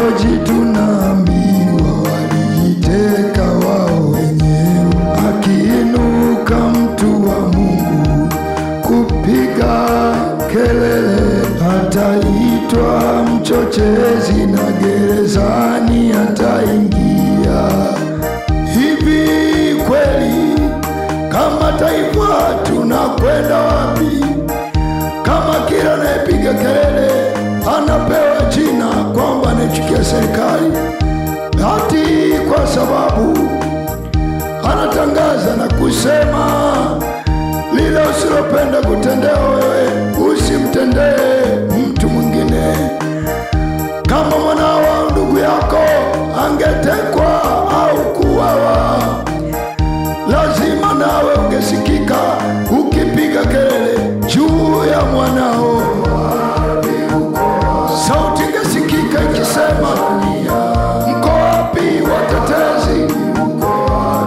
vitongoji tunaambiwa walijiteka wao wenyewe. Akiinuka mtu wa Mungu kupiga kelele, ataitwa mchochezi na gerezani ataingia. Hivi kweli kama taifa tunakwenda wapi kama kila anayepiga kelele anapewa jina kwamba anachukia serikali, hati kwa sababu anatangaza na kusema lile usilopenda kutendewa wewe usimtendee mtu mwingine. Kama mwanao au ndugu yako angetekwa au kuuawa, lazima nawe ungesikika ukipiga kelele juu ya mwanao. Sauti ingesikika ikisema, mko wapi watetezi?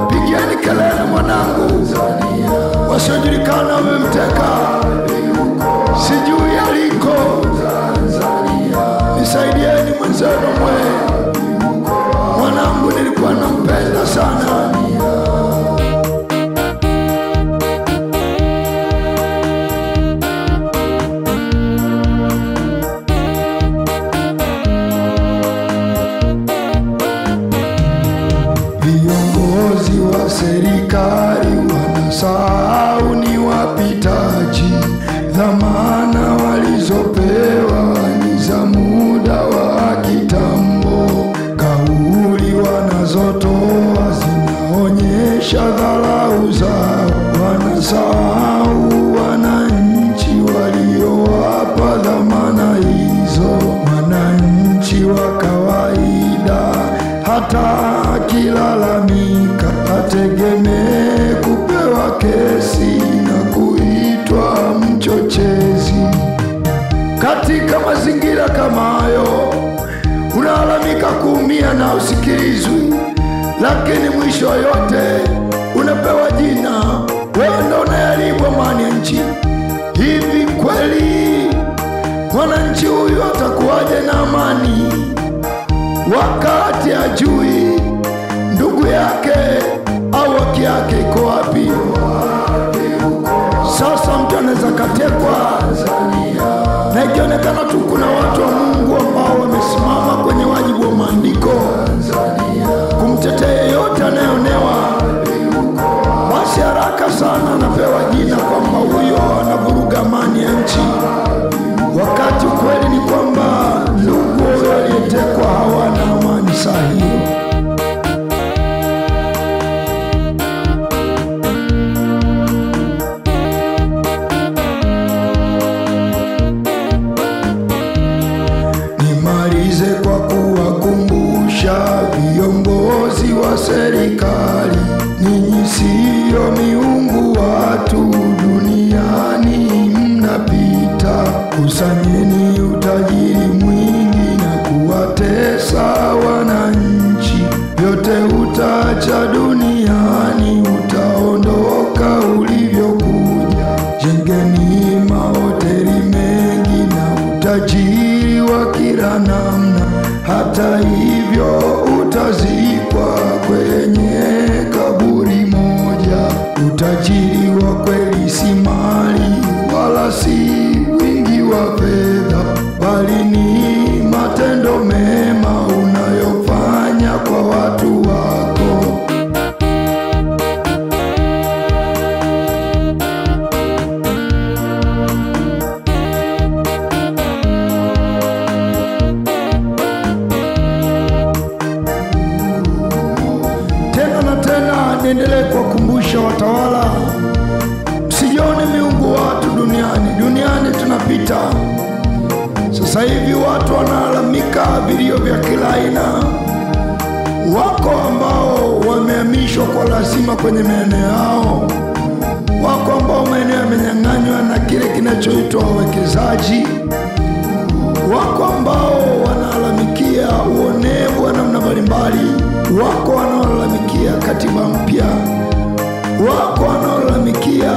Pigieni kelele mwanangu, wasiojulikana wamemteka, sijui aliko, nisaidieni mwenzenu mwe, mwanangu nilikuwa nampenda sana. Viongozi wa serikali wanasahau ni wapitaji, dhamana walizopewa ni za muda wa kitambo. Kauli wanazotoa zinaonyesha dharau zao. Wanasahau wananchi waliowapa dhamana hizo. Mwananchi wa kawaida hata akilalamika ategemee kupewa kesi na kuitwa mchochezi. Katika mazingira kama hayo, unalalamika kuumia na usikilizwi, lakini mwisho yote unapewa jina, wewe ndio unayeharibu amani ya nchi. Hivi kweli mwananchi huyu atakuwaje na amani wakati ajui ndugu yake au haki yake iko wapi? Sasa mtu anaweza katekwa na ikionekana tu kuna watu wa Mungu ambao wamesimama kwenye wajibu wa maandiko kumtetea yeyote anayeonewa, basi haraka sana anapewa jina kwamba huyo anavuruga amani ya nchi, wakati ukweli ni kwamba ndugu waliotekwa hawana amani sahihi. Nimalize kwa kuwakumbusha viongozi wa serikali, ninyi sio miungu watu duniani mnapita. Kusanyeni utajiri mwingi na kuwatesa wananchi, vyote utacha duniani, utaondoka ulivyokuja. Jengeni mahoteli mengi na utajiri wa kila namna, hata hivyo utazikwa kwenye kaburi moja. Utajiri wa kweli si mali wala si wingi wa fedha, bali ni matendo mema unayofanya kwa watu wako. Tena na tena niendelee kuwakumbusha watawala, msijione miungu watu duniani. Duniani tunapita. Sasa hivi watu wanalalamika vilio vya kila aina. Wako ambao wamehamishwa kwa lazima kwenye maeneo yao, wako ambao maeneo yamenyang'anywa na kile kinachoitwa wawekezaji, wako ambao wanalalamikia uonevu wa namna mbalimbali, wako wanaolalamikia katiba mpya, wako wanaolalamikia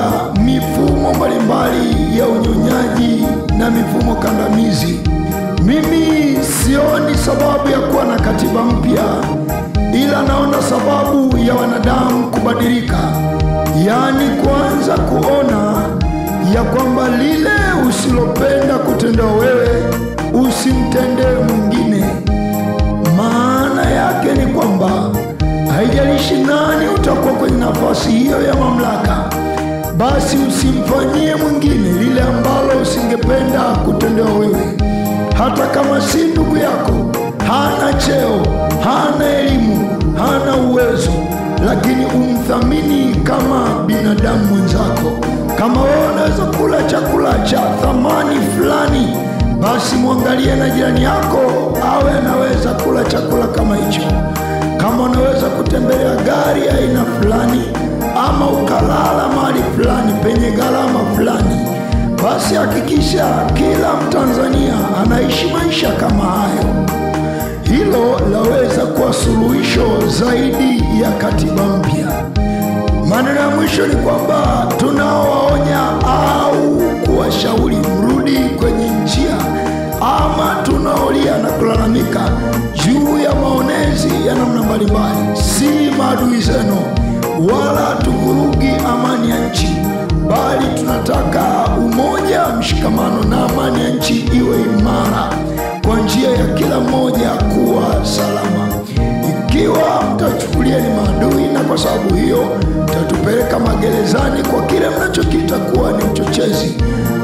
mifumo mbalimbali ya unyonyaji na mifumo kandamizi. Mimi sioni sababu ya kuwa na katiba mpya, ila naona sababu ya wanadamu kubadilika, yaani kuanza kuona ya kwamba lile usilopenda kutendewa wewe usimtendee mwingine. Maana yake ni kwamba haijalishi nani utakuwa kwenye nafasi hiyo ya mamlaka, basi usimfanyie mwingine lile ambalo usingependa kutendewa wewe. Hata kama si ndugu yako, hana cheo, hana elimu, hana uwezo, lakini umthamini kama binadamu mwenzako. Kama wewe unaweza kula chakula cha thamani fulani, basi muangalie na jirani yako awe anaweza kula chakula kama hicho. Kama unaweza kutembelea gari aina fulani, ama ukalala mahali fulani penye gharama fulani, basi hakikisha kila Mtanzania anaishi maisha kama hayo. Hilo laweza kuwa suluhisho zaidi ya katiba mpya. Maneno ya mwisho ni kwamba tunawaonya au kuwashauri mrudi kwenye njia, ama tunaolia na kulalamika juu ya maonezi ya namna mbalimbali. Si maadui zenu, wala tuvurugi amani ya nchi, bali tunataka umoja, mshikamano na amani ya nchi iwe imara kwa njia ya kila mmoja kuwa salama. Ikiwa mtachukulia ni maadui na kwa sababu hiyo mtatupeleka magerezani kwa kile mnachokita kuwa ni uchochezi,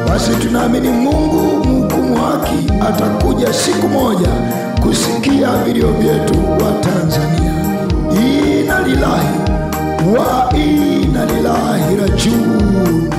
basi tunaamini Mungu mhukumu haki atakuja siku moja kusikia vilio vyetu wa Tanzania. Inna lillahi wa inna ilaihi rajiun.